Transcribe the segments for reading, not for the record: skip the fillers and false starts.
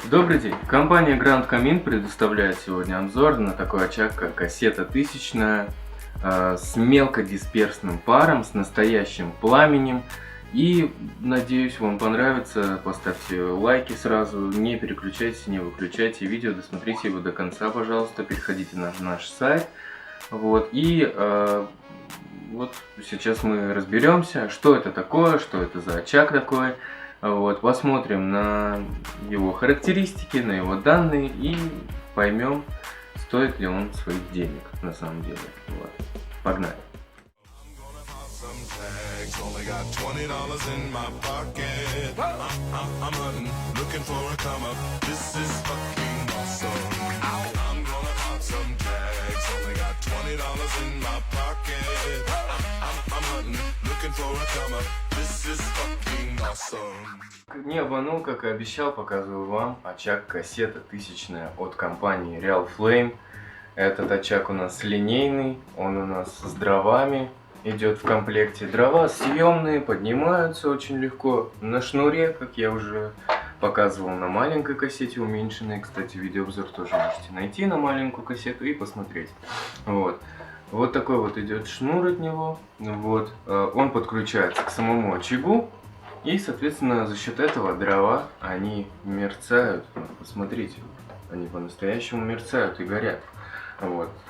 Добрый день! Компания Grand Камин предоставляет сегодня обзор на такой очаг, как кассета 1000 с мелкодисперсным паром, с настоящим пламенем. И надеюсь, вам понравится. Поставьте лайки сразу, не переключайтесь, не выключайте видео, досмотрите его до конца, пожалуйста. Переходите на наш сайт. Вот сейчас мы разберемся, что это такое, что это за очаг такой. Посмотрим на его характеристики, на его данные и поймем, стоит ли он своих денег на самом деле. Погнали! Не обманул, как и обещал, показываю вам очаг кассета 1000 от компании Real Flame. Этот очаг у нас линейный, он у нас с дровами идет в комплекте. Дрова съемные, поднимаются очень легко на шнуре, как я уже показывал на маленькой кассете уменьшенной. Кстати, видеообзор тоже можете найти на маленькую кассету и посмотреть. Вот такой вот идет шнур от него. Он подключается к самому очагу. И, соответственно, за счет этого дрова, они мерцают. Посмотрите, они по-настоящему мерцают и горят.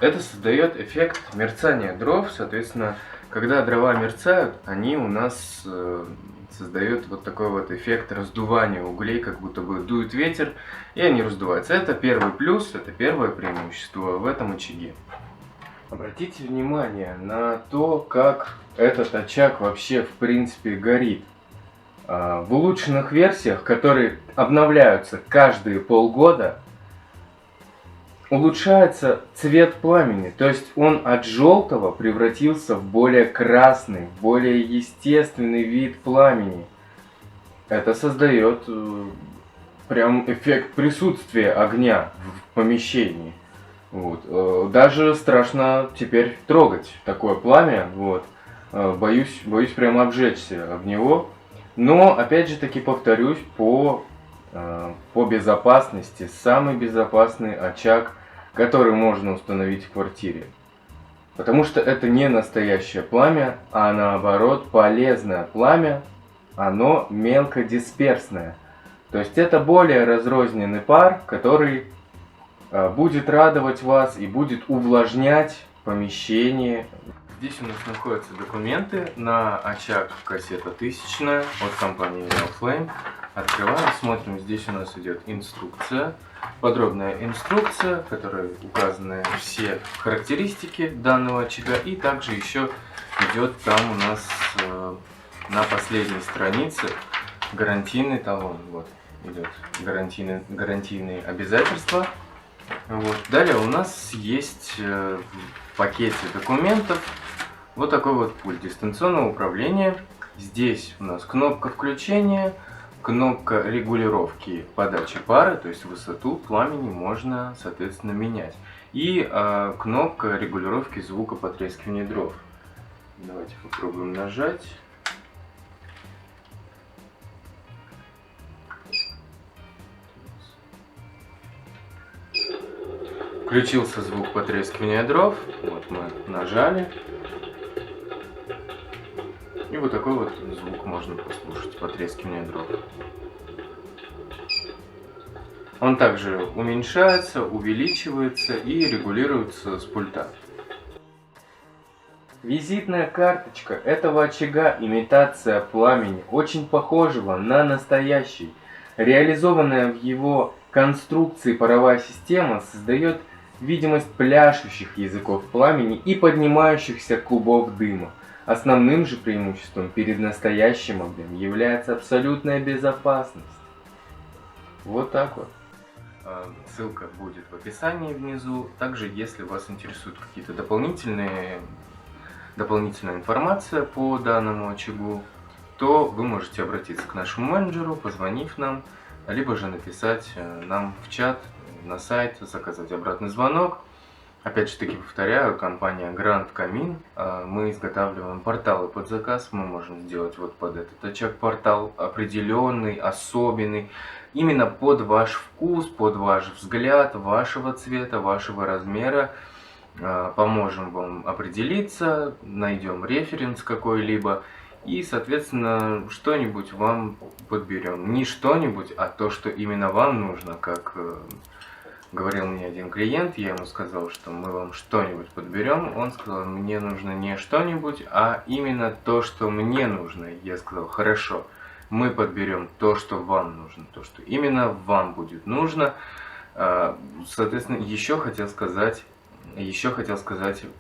Это создает эффект мерцания дров. Соответственно, когда дрова мерцают, они у нас создают вот такой вот эффект раздувания углей, как будто бы дует ветер, и они раздуваются. Это первый плюс, это первое преимущество в этом очаге. Обратите внимание на то, как этот очаг вообще в принципе горит. В улучшенных версиях, которые обновляются каждые полгода, улучшается цвет пламени. То есть он от желтого превратился в более красный, более естественный вид пламени. Это создает прям эффект присутствия огня в помещении. Даже страшно теперь трогать такое пламя. Боюсь прямо обжечься об него. Но, опять же таки, повторюсь, по безопасности, самый безопасный очаг, который можно установить в квартире. Потому что это не настоящее пламя, а наоборот полезное пламя, оно мелкодисперсное. То есть это более разрозненный пар, который будет радовать вас и будет увлажнять помещение. Здесь у нас находятся документы на очаг кассета 1000 от компании Real Flame. Открываем, смотрим, здесь у нас идет инструкция, подробная инструкция, в которой указаны все характеристики данного очага. И также еще идет там у нас на последней странице гарантийный талон. Идет гарантийные обязательства. Далее у нас есть в пакете документов вот такой вот пульт дистанционного управления. Здесь у нас кнопка включения, кнопка регулировки подачи пара, то есть высоту пламени можно, соответственно, менять. И кнопка регулировки звука потрескивания дров. Давайте попробуем нажать. Включился звук потрескивания дров. Мы нажали. И вот такой вот звук можно послушать, потрескивание дров. Он также уменьшается, увеличивается и регулируется с пульта. Визитная карточка этого очага, имитация пламени, очень похожего на настоящий. Реализованная в его конструкции паровая система создает видимость пляшущих языков пламени и поднимающихся клубов дыма. Основным же преимуществом перед настоящим огнем является абсолютная безопасность. Вот так вот. Ссылка будет в описании внизу. Также, если вас интересуют какие-то дополнительная информация по данному очагу, то вы можете обратиться к нашему менеджеру, позвонив нам, либо же написать нам в чат, на сайт, заказать обратный звонок. Опять же таки повторяю, компания Grand Камин, мы изготавливаем порталы под заказ, мы можем сделать вот под этот очаг портал определенный, особенный, именно под ваш вкус, под ваш взгляд, вашего цвета, вашего размера. Поможем вам определиться, найдем референс какой-либо и, соответственно, что-нибудь вам подберем. Не что-нибудь, а то, что именно вам нужно, как говорил мне один клиент, я ему сказал, что мы вам что-нибудь подберем. Он сказал, мне нужно не что-нибудь, а именно то, что мне нужно. Я сказал, хорошо, мы подберем то, что вам нужно, то, что именно вам будет нужно. Соответственно, еще хотел сказать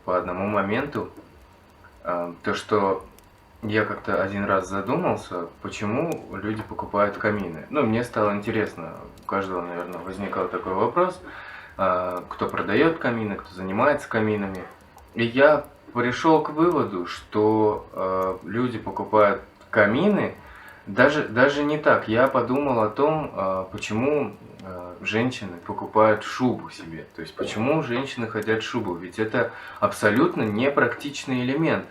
по одному моменту, то, что я как-то один раз задумался, почему люди покупают камины. Ну, мне стало интересно, у каждого, наверное, возникал такой вопрос, кто продает камины, кто занимается каминами. И я пришел к выводу, что люди покупают камины, даже не так. Я подумал о том, почему женщины покупают шубу себе. То есть, почему женщины хотят шубу? Ведь это абсолютно непрактичный элемент.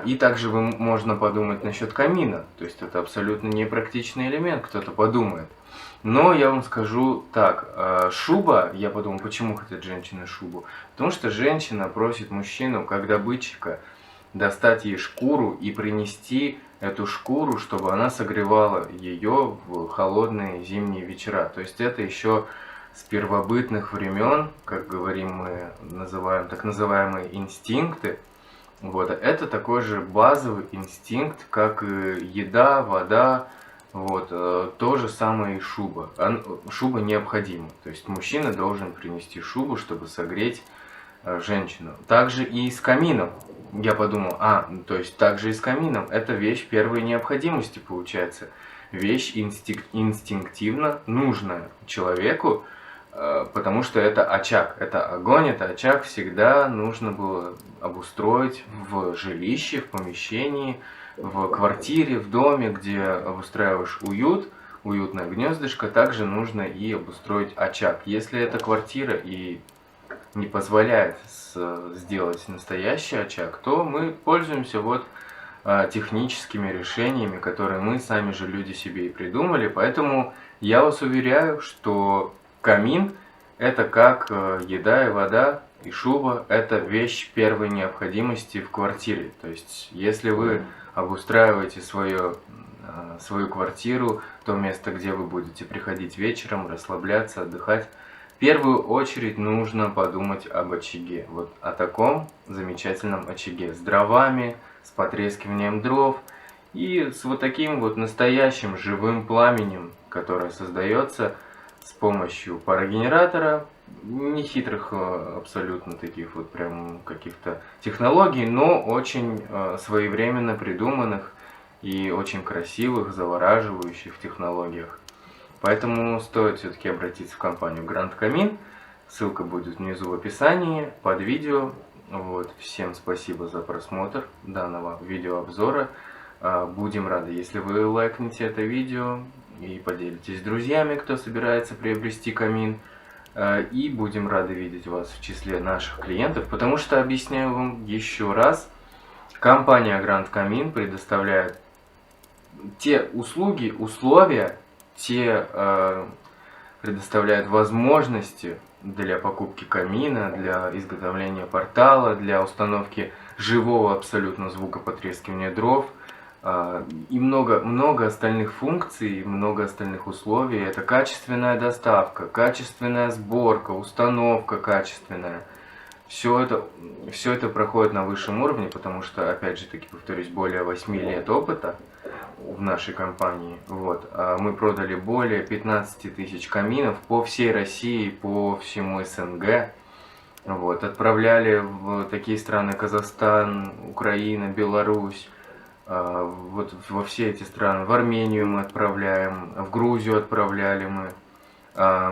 И также можно подумать насчет камина. То есть, это абсолютно непрактичный элемент, кто-то подумает. Но я вам скажу так, шуба, я подумал, почему хотят женщины шубу? Потому что женщина просит мужчину, как добытчика, достать ей шкуру и принести эту шкуру, чтобы она согревала ее в холодные зимние вечера. То есть это еще с первобытных времен, как говорим мы, называем так называемые инстинкты. Вот, это такой же базовый инстинкт, как и еда, вода, вот, то же самое и шуба. Шуба необходима, то есть мужчина должен принести шубу, чтобы согреть женщину. Также и с камином. Я подумал, то есть также и с камином. Это вещь первой необходимости получается. Вещь инстинктивно нужная человеку, потому что это очаг, это огонь, это очаг всегда нужно было обустроить в жилище, в помещении, в квартире, в доме, где обустраиваешь уют, уютное гнездышко, также нужно и обустроить очаг. Если это квартира и не позволяет сделать настоящий очаг, то мы пользуемся вот техническими решениями, которые мы сами же люди себе и придумали. Поэтому я вас уверяю, что камин это как еда и вода, и шуба это вещь первой необходимости в квартире. То есть если вы обустраиваете свою квартиру, то место, где вы будете приходить вечером, расслабляться, отдыхать, в первую очередь нужно подумать об очаге, вот о таком замечательном очаге с дровами, с потрескиванием дров и с вот таким вот настоящим живым пламенем, которое создается с помощью парогенератора, нехитрых абсолютно таких вот прям каких-то технологий, но очень своевременно придуманных и очень красивых, завораживающих технологиях. Поэтому стоит все-таки обратиться в компанию Grand Камин. Ссылка будет внизу в описании под видео. Вот. Всем спасибо за просмотр данного видеообзора. Будем рады, если вы лайкнете это видео и поделитесь с друзьями, кто собирается приобрести камин. И будем рады видеть вас в числе наших клиентов, потому что, объясняю вам еще раз, компания Grand Камин предоставляет те услуги, условия, предоставляет возможности для покупки камина, для изготовления портала, для установки живого абсолютно звука потрескивания дров и много остальных функций, много остальных условий. Это качественная доставка, качественная сборка, установка качественная. Все это проходит на высшем уровне, потому что, опять же таки, повторюсь, более 8 лет опыта в нашей компании. Вот. Мы продали более 15 тысяч каминов по всей России, по всему СНГ. Вот. Отправляли в такие страны: Казахстан, Украина, Беларусь. Вот во все эти страны. В Армению мы отправляем, в Грузию отправляли мы.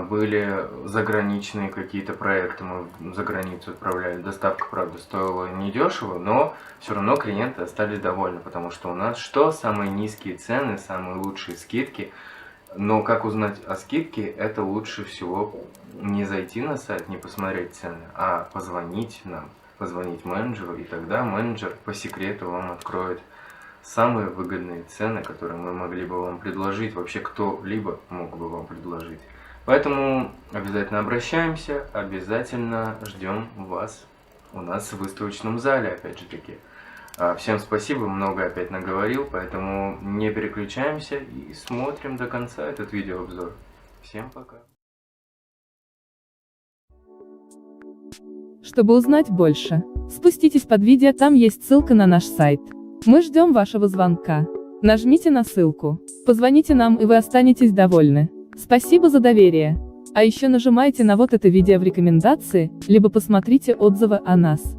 Были заграничные какие-то проекты, мы за границу отправляли. Доставка, правда, стоила недешево, но все равно клиенты остались довольны, потому что у нас самые низкие цены, самые лучшие скидки Но как узнать о скидке, это лучше всего не зайти на сайт, не посмотреть цены, а позвонить нам, позвонить менеджеру, и тогда менеджер по секрету вам откроет самые выгодные цены, которые мы могли бы вам предложить, вообще кто-либо мог бы вам предложить. Поэтому обязательно обращаемся, обязательно ждем вас у нас в выставочном зале, опять же таки. Всем спасибо, много опять наговорил, поэтому не переключаемся и смотрим до конца этот видеообзор. Всем пока. Чтобы узнать больше, спуститесь под видео, там есть ссылка на наш сайт. Мы ждем вашего звонка. Нажмите на ссылку, позвоните нам, и вы останетесь довольны. Спасибо за доверие. А еще нажимайте на вот это видео в рекомендации, либо посмотрите отзывы о нас.